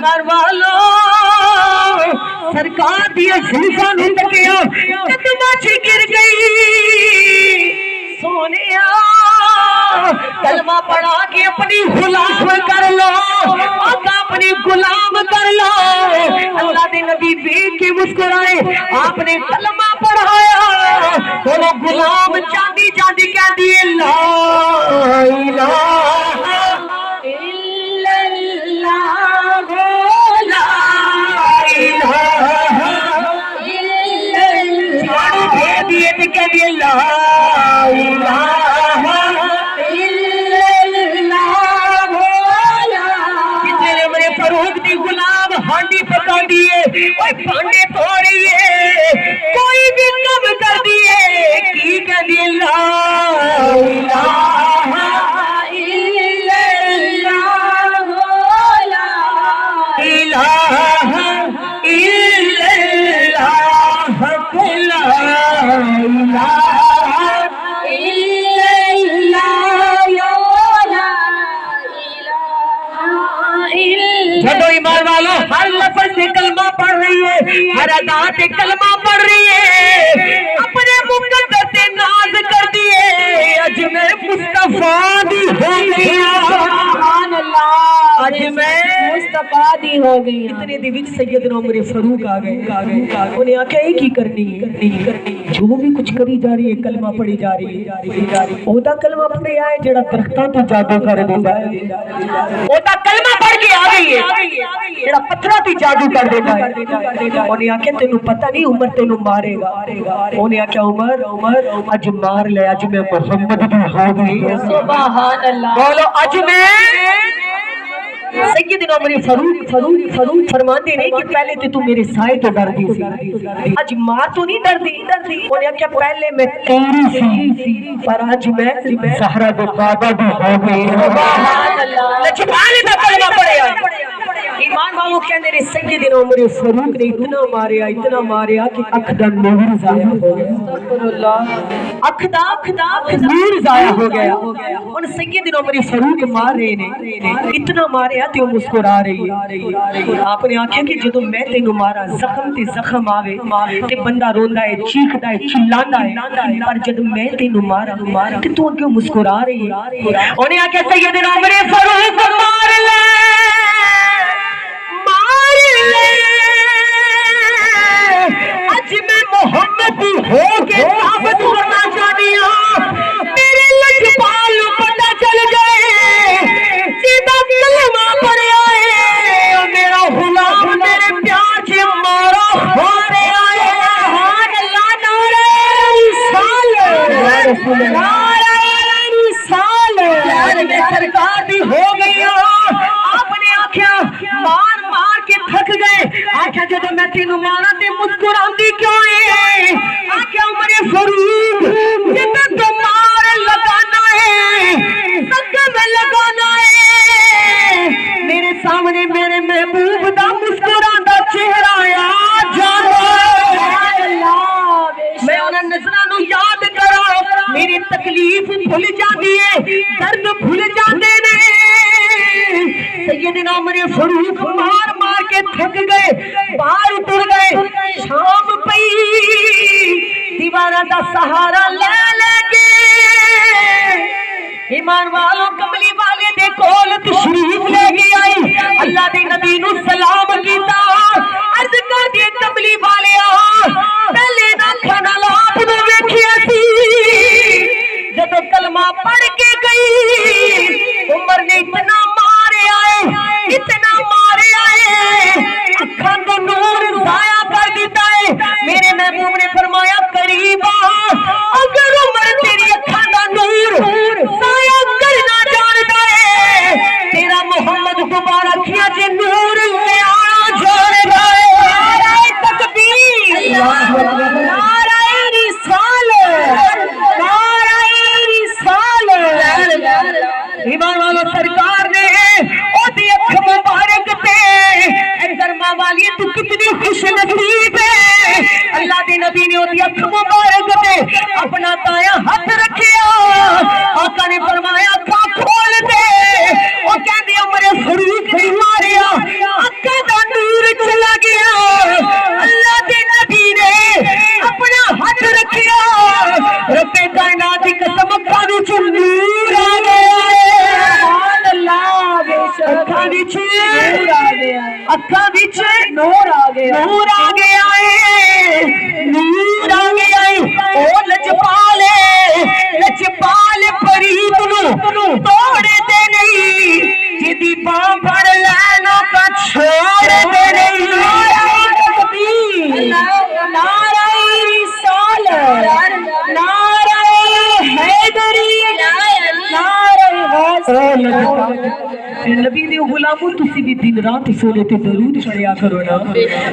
ایمان والو سرکار دیا زلفاں نوں تکیا قدماں چ گر گئی سونیا کلمہ پڑھا کے اپنی غلام کر لو آقا اپنی غلام کر لو اللہ دے نبی دیکھ کے مسکرائے آپ نے کلمہ پڑھایا وہ غلام جاندی جاندی کہہ دیے لا الہ الا اللہ لا الہ الا اللہ دے دیے تے کہہ دیے لا الہ ہانڈی پکا دیے بھانڈے دھو رہی ہے کوئی بھی کم کر دیے کی کہہ دیے لا الہ الا اللہ لا الہ الا اللہ لا الہ جدو ایمان والو ہر لفظ سے کلمہ پڑھ رہی ہے ہر ادا سے کلمہ پڑھ رہی ہے اپنے مقدس سے ناز کر دیے اج میں مصطفیٰ دی ہو گیا سبحان اللہ اج میں مصطفیٰ دی ہو گئی اتنے دی وچ سیدنا عمر فاروق آ گئے انہیں آکھیا یہ کی کرنی ہے جو بھی کچھ کری جا رہی ہے کلمہ پڑھی جا رہی ہے او دا کلمہ پڑھیا ہے جڑا درختاں تے جادو کر دیندا ہے او دا کلمہ پڑھ کے آ گئی ہے جڑا پتھراں تے جادو کر دیندا ہے انہیں آکھیا تینوں پتہ نہیں عمر تینوں مارے گا انہیں آکھیا عمر اج مار لے اج میں محمد دی ہو گئی سبحان اللہ بولو اج میں سیدنا عمر فاروق فرماندے نے کہ پہلے تے تو میرے سائے تو ڈر دی سی اج ماں تو نہیں ڈر دی انہیں کہا پہلے میں تیری سی پر اج میں زہرا دے بابا دی ہو گئی سبحان اللہ لجپالی دا کلمہ پڑھیا ایمان والو کہندے نے سیدنا عمر فاروق نے اتنا ماریا کہ اکھ دا نور ضائع ہو گیا استغفر اللہ اکھ دا نور ضائع ہو گیا ان سیدنا عمر فاروق مار رہے نے اتنا ماریا تے وہ مسکرا رہی ہے آپ نے آکھیا کہ جدوں میں تینوں مارا زخم تے زخم آوے تے بندہ روندا ہے چیخدا ہے چلاندا ہے پر جدوں میں تینوں مارا تے تو کیوں مسکرا رہی ہے انہیں آکھیا سیدنا عمر فاروق مار لے اج میں محمد ہو کے ثابت کرنا چاہتی ہوں میرے لجپال پتہ چل جائے سیدھا کلمہ پڑھیا ہے میرا غلام میرے پیار سے مارا ہو رہا ہے سبحان اللہ نعرہ رسالت یا رسول اللہ نعرہ رسالت یار میں سرکار بھی ہو گئی ہوں آپ نے آکھیا مار کے تھک گئے آکھیا جدوں میں تینوں مارا تے مسکراندی کیوں ہے آکھیا عمر فاروق جدوں تو مار لگانا ہے سکے میں لگانا ہے میرے سامنے میرے محبوب دا مسکراندا چہرہ آ جانا میں انہاں نظراں نوں یاد کراں میری تکلیف بھول جاندی ہے درد بھول جاندے نے سیدنا عمر فاروق مار کے تھک گئے باہر اتر گئے شام پئی دیواراں دا سہارا لے کے ایمان والو کملی والے دے کول تشریف لے کے آئی اللہ دے نبی نو سلام کیتا عرض کر دی کملی والے پہلے نہ کھانا لاپ نو ویکھیا سی جدوں کلمہ پڑھ کے گئی عمر نے اتنا مارے آئے اکھاں تو نور ضائع کر دیتا ہے میرے محبوب نے فرمایا قریب اگر عمر تیری اکھاں دا نور ضائع کرنا جانتا ہے تیرا محمد دوبارہ کیا جے نور لے آنا جانتا ہے نعرہ تکبیر اللہ اکبر نعرہ نبی دے غلاموں تسی بھی دن رات سونے تے درود پڑھیا کرو نا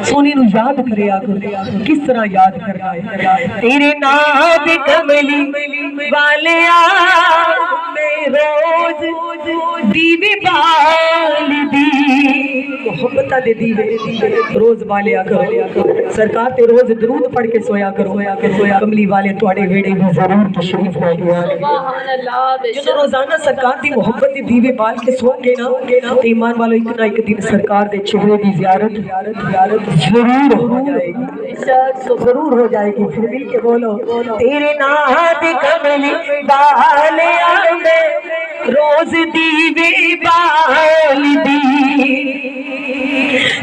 سونے نو یاد کریا کرو کس طرح یاد کرنا ہے تیرے نام کملی والیا میں روز دیوے بال دی محبت دے دیوے روز بالیا کرو سرکار تے روز درود پڑھ کے سویا کرو کملی والے تواڈے ویڑے میں ضرور تشریف لے کے آئے جو روزانہ سرکار دی محبت دی دیوے بال کے سو گے نا ایمان والو ایک نہ ایک دن سرکار دے چہرے دی زیارت ضرور ہو جائے گی ضرور ہو جائے گی پھر مل کے بولو تیرے نام کملی والیا میں روز دیوے بال دی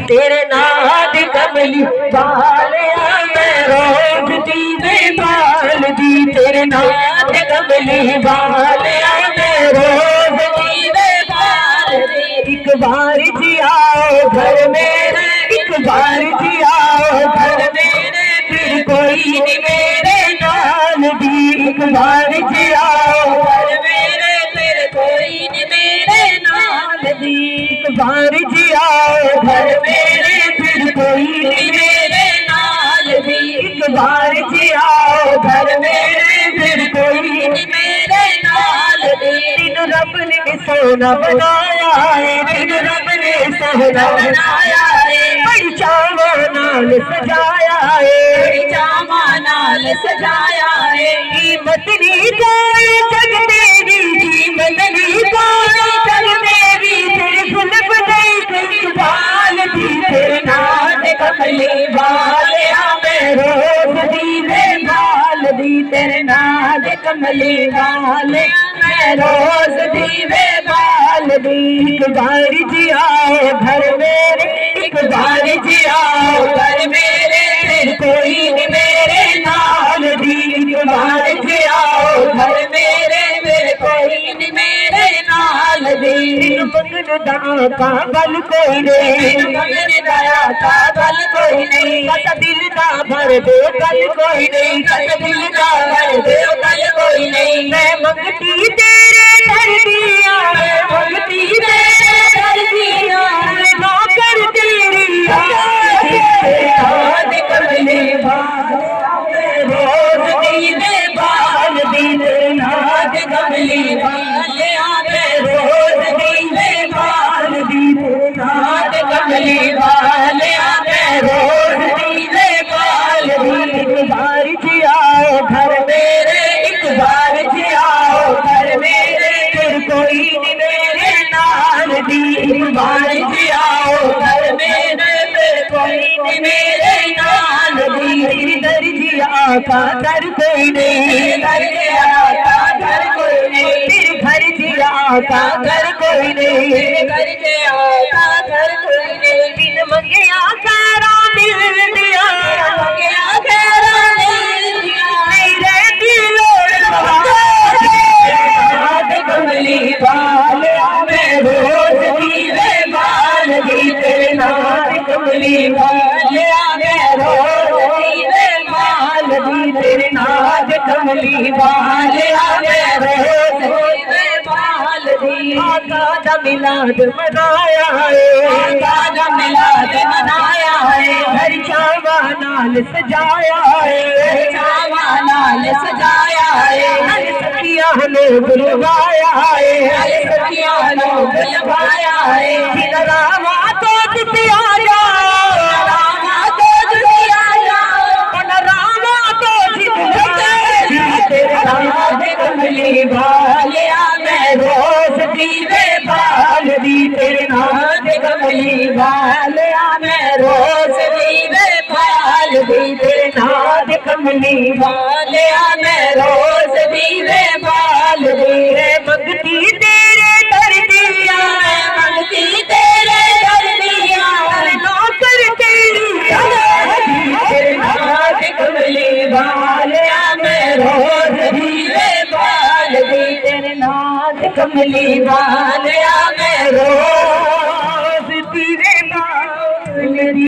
تیرے نام کملی والیا میں روز دیوے بال دی تیرے نام کملی والیا میں روز دیوے بال دی ایک بار جی آؤ گھر میرے ایک بار جی آؤ گھر میرے پھر کوئی نہیں میرے نال دی ایک بار جی آؤ گھر میرے پھر کوئی نہیں میرے نال دی ایک بار جی آؤ گھر میرے پھر کوئی نہیں میرے نال دی ایک بار جی آؤ گھر میرے پھر کوئی نہیں میرے نال دی تین رب نے سونا بنایا ہے تین رب نے سونا بنایا ہے بڑی چاواں نال سجایا ہے بڑی چاواں نال سجایا ہے قیمت نہیں کوئی جگ تیری قیمت نہیں کوئی جگ تیری تیرے زلف نہیں کوئی بال دی تیرے نام کملی والیا میں روز دیوے بال دی تیرے نام کملی والیا میں روز دیوے بال دی ایک بار جی آؤ گھر میرے ایک بار جی آؤ گھر میرے پھر کوئی نہیں میرے نال دی ایک بار جی آؤ گھر میرے پھر کوئی نہیں میرے نال دی مگن دا کابل کوئی نہیں مگن دا کابل کوئی نہیں کس دل دا بھر دے کل کوئی نہیں کس دل دا بھر دے کل کوئی نہیں میں منگتی تیرے گھر دیا میں منگتی تیرے گھر دیا میں نوکر تیری یاد کملی بال روز دیوے بال دی تیرے ناد کملی والیا میں روز دیوے بال دی تیرے ناد کملی والیا میں روز دیوے بال دی ایک بار جی آؤ گھر میرے ایک بار جی آؤ گھر میرے پھر کوئی نہیں میرے نال دی ایک بار جی آؤ گھر میرے پھر کوئی نہیں میرے نال دی تیری درجی آقا در کوئی نہیں درجی آقا در کوئی نہیں تیرے گھر جی آقا در کوئی نہیں تیرے گھر جی آقا در کوئی نہیں بن منگیا خیرہ مل دیا منگیا خیرہ مل دیا میرے دلوں ناد کملی والیا میں روز دیوے بال دی تیرے ناد کملی والیا میں روز دیوے بال دی تیرے ناد کملی والیا میں روز دیوے بال دی آقا دا میلاد منایا ہے آقا دا میلاد منایا ہے ہر چاواں نال سجایا ہے ہر چاواں نال سجایا ہے ہر سکیاں نو بلوایا ہے ہر سکیاں نو بلوایا ہے جن راواں تو تسی آیا راواں تو تسی آیا ان راواں تو تیرے نام کملی والیا میں روز دیوے بال دی تیرے نام کملی والیا میں روز دیوے بال دی تیرے نام کملی والیا میں روز دیوے بال دی منگتی تیرے در دیا منگتی تیرے در دیا نوکر تیری تیرے نام کملی والیا میں روز دیوے بال دی تیرے نام کملی والیا میں روز